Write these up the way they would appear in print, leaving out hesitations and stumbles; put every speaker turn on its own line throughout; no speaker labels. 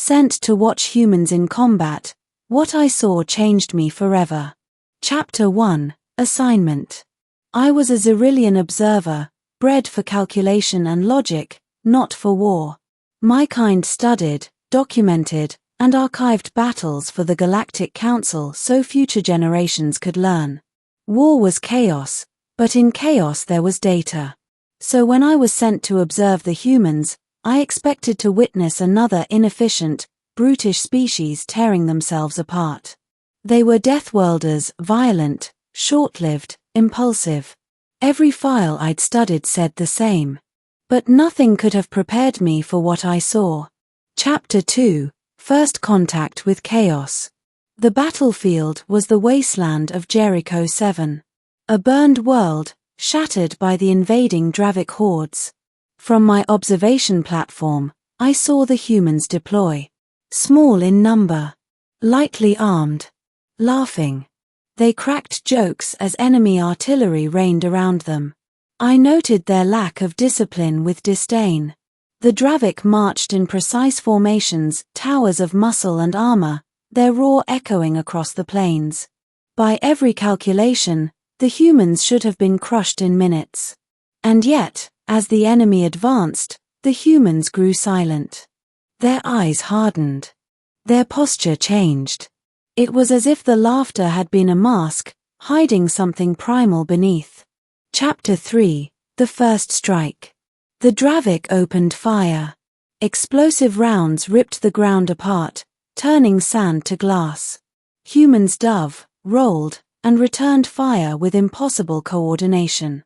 Sent to watch humans in combat, what I saw changed me forever. Chapter 1, Assignment. I was a Xyrillian observer, bred for calculation and logic, not for war. My kind studied, documented, and archived battles for the Galactic Council so future generations could learn. War was chaos, but in chaos there was data. So when I was sent to observe the humans, I expected to witness another inefficient, brutish species tearing themselves apart. They were deathworlders, violent, short-lived, impulsive. Every file I'd studied said the same. But nothing could have prepared me for what I saw. Chapter 2, First Contact with Chaos. The battlefield was the wasteland of Jericho 7. A burned world, shattered by the invading Dravik hordes. From my observation platform, I saw the humans deploy. Small in number. Lightly armed. Laughing. They cracked jokes as enemy artillery rained around them. I noted their lack of discipline with disdain. The Dravik marched in precise formations, towers of muscle and armor, their roar echoing across the plains. By every calculation, the humans should have been crushed in minutes. And yet, as the enemy advanced, the humans grew silent. Their eyes hardened. Their posture changed. It was as if the laughter had been a mask, hiding something primal beneath. Chapter 3, The First Strike. The Dravik opened fire. Explosive rounds ripped the ground apart, turning sand to glass. Humans dove, rolled, and returned fire with impossible coordination.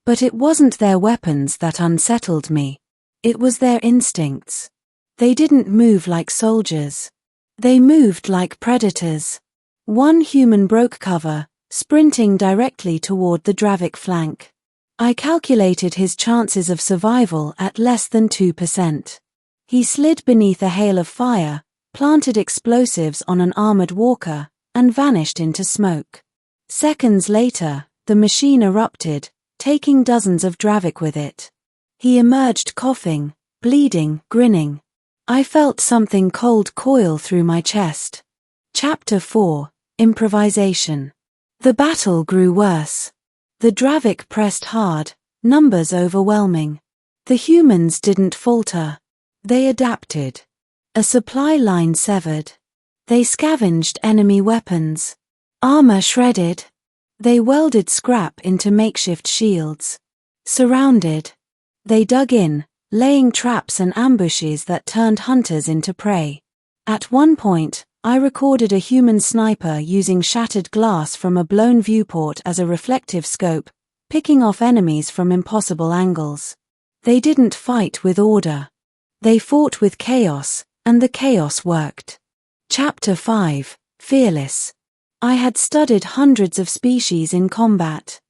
But it wasn't their weapons that unsettled me. It was their instincts. They didn't move like soldiers. They moved like predators. One human broke cover, sprinting directly toward the Dravik flank. I calculated his chances of survival at less than 2%. He slid beneath a hail of fire, planted explosives on an armored walker, and vanished into smoke. Seconds later, the machine erupted, taking dozens of Dravik with it. He emerged coughing, bleeding, grinning. I felt something cold coil through my chest. Chapter 4, Improvisation. The battle grew worse. The Dravik pressed hard, numbers overwhelming. The humans didn't falter. They adapted. A supply line severed. They scavenged enemy weapons. Armor shredded. They welded scrap into makeshift shields. Surrounded. They dug in, laying traps and ambushes that turned hunters into prey. At one point, I recorded a human sniper using shattered glass from a blown viewport as a reflective scope, picking off enemies from impossible angles. They didn't fight with order. They fought with chaos, and the chaos worked. Chapter 5, Fearless. I had studied hundreds of species in combat.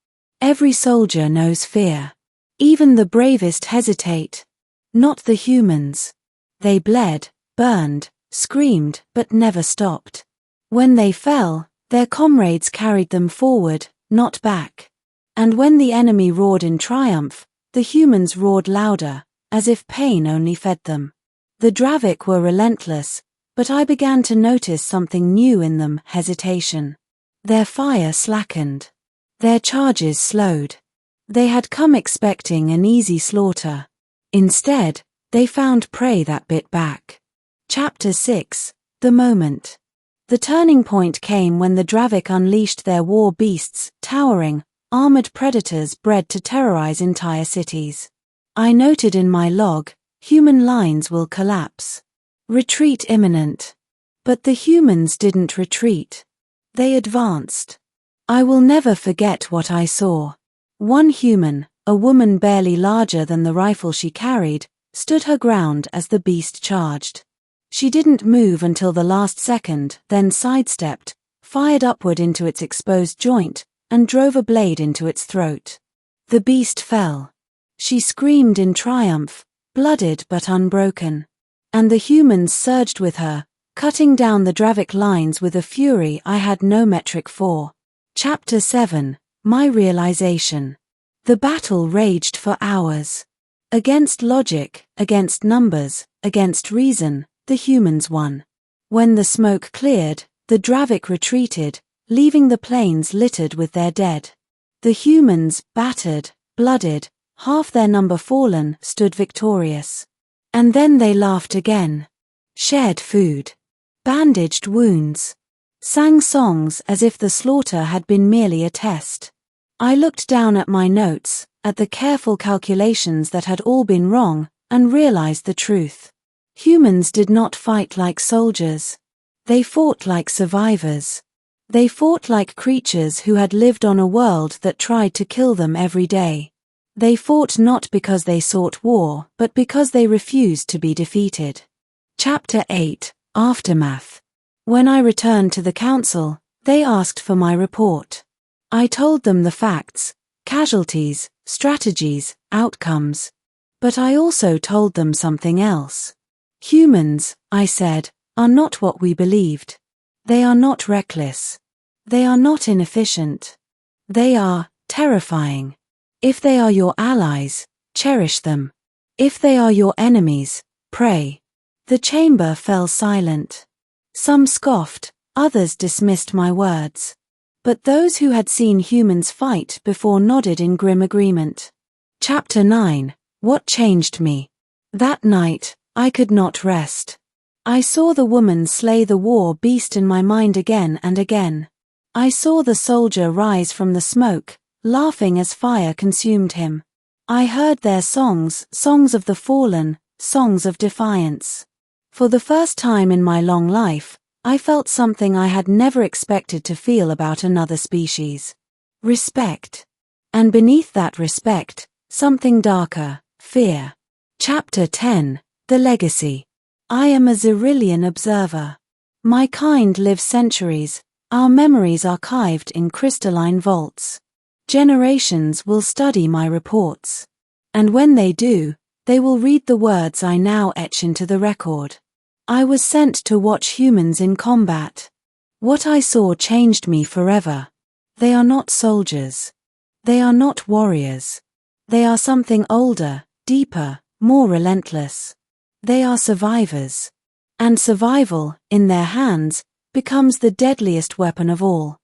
Every soldier knows fear. Even the bravest hesitate. Not the humans. They bled, burned, screamed, but never stopped. When they fell, their comrades carried them forward, not back. And when the enemy roared in triumph, the humans roared louder, as if pain only fed them. The Dravik were relentless, but I began to notice something new in them: hesitation. Their fire slackened. Their charges slowed. They had come expecting an easy slaughter. Instead, they found prey that bit back. Chapter 6, The Moment. The turning point came when the Dravik unleashed their war beasts, towering, armored predators bred to terrorize entire cities. I noted in my log, human lines will collapse. Retreat imminent. But the humans didn't retreat. They advanced. I will never forget what I saw. One human, a woman barely larger than the rifle she carried, stood her ground as the beast charged. She didn't move until the last second, then sidestepped, fired upward into its exposed joint, and drove a blade into its throat. The beast fell. She screamed in triumph, blooded but unbroken. And the humans surged with her, cutting down the Dravik lines with a fury I had no metric for. Chapter 7, My Realization. The battle raged for hours. Against logic, against numbers, against reason, The humans won. When the smoke cleared, the Dravik retreated, leaving the plains littered with their dead. The humans, battered, blooded, half their number fallen, stood victorious. And then they laughed again. Shared food. Bandaged wounds. Sang songs as if the slaughter had been merely a test. I looked down at my notes, at the careful calculations that had all been wrong, and realized the truth. Humans did not fight like soldiers. They fought like survivors. They fought like creatures who had lived on a world that tried to kill them every day. They fought not because they sought war, but because they refused to be defeated. Chapter 8, Aftermath. When I returned to the council, they asked for my report. I told them the facts, casualties, strategies, outcomes. But I also told them something else. Humans, I said, are not what we believed. They are not reckless. They are not inefficient. They are terrifying. If they are your allies, cherish them. If they are your enemies, pray. The chamber fell silent. Some scoffed, others dismissed my words. But those who had seen humans fight before nodded in grim agreement. Chapter 9, What Changed Me? That night, I could not rest. I saw the woman slay the war beast in my mind again and again. I saw the soldier rise from the smoke, laughing as fire consumed him. I heard their songs, songs of the fallen, songs of defiance. For the first time in my long life, I felt something I had never expected to feel about another species. Respect. And beneath that respect, something darker, fear. Chapter 10, The Legacy. I am a Xyrillian observer. My kind live centuries, our memories archived in crystalline vaults. Generations will study my reports. And when they do, they will read the words I now etch into the record. I was sent to watch humans in combat. What I saw changed me forever. They are not soldiers. They are not warriors. They are something older, deeper, more relentless. They are survivors. And survival, in their hands, becomes the deadliest weapon of all.